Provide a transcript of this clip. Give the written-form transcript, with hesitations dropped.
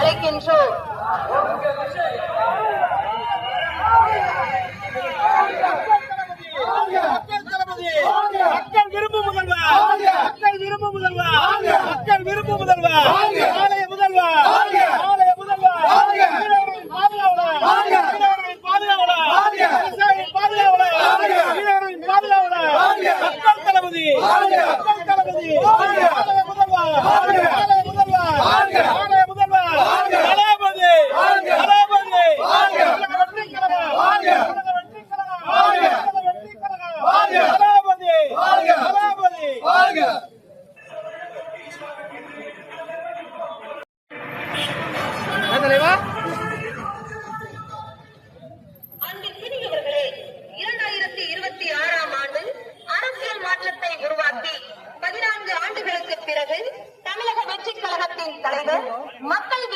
அழைக்கின்றோம். மக்கள் விரும்பும் முதல்வர், மக்கள் விரும்பும் முதல்வர், மக்கள் விரும்பும் முதல்வர், ஆலய முதல்வர், ஆலய முதல்வர், வீரர்களின் பாதுகாவலர், வீரர்களின் பாதுகாவலர், விவசாயிகளின் பாதுகாவலர், வீரர்களின் பாதுகாவலர், மக்கள் தளபதி, மக்கள் தளபதி, ஆலய முதல்வர், ஆலய முதல்வர், ஆலய முதல்வர், தளபதி, தளபதி, வெற்றி கழகம், வெற்றி கழகம், வெற்றி கழகம், தளபதி, தளபதி. அன்பிற்கினியவர்களே, 2026ஆம் ஆண்டு அரசியல் மாற்றத்தை உருவாக்கி 14 ஆண்டுகளுக்கு பிறகு தமிழக வெற்றி கழகத்தின் தலைவர் மக்கள்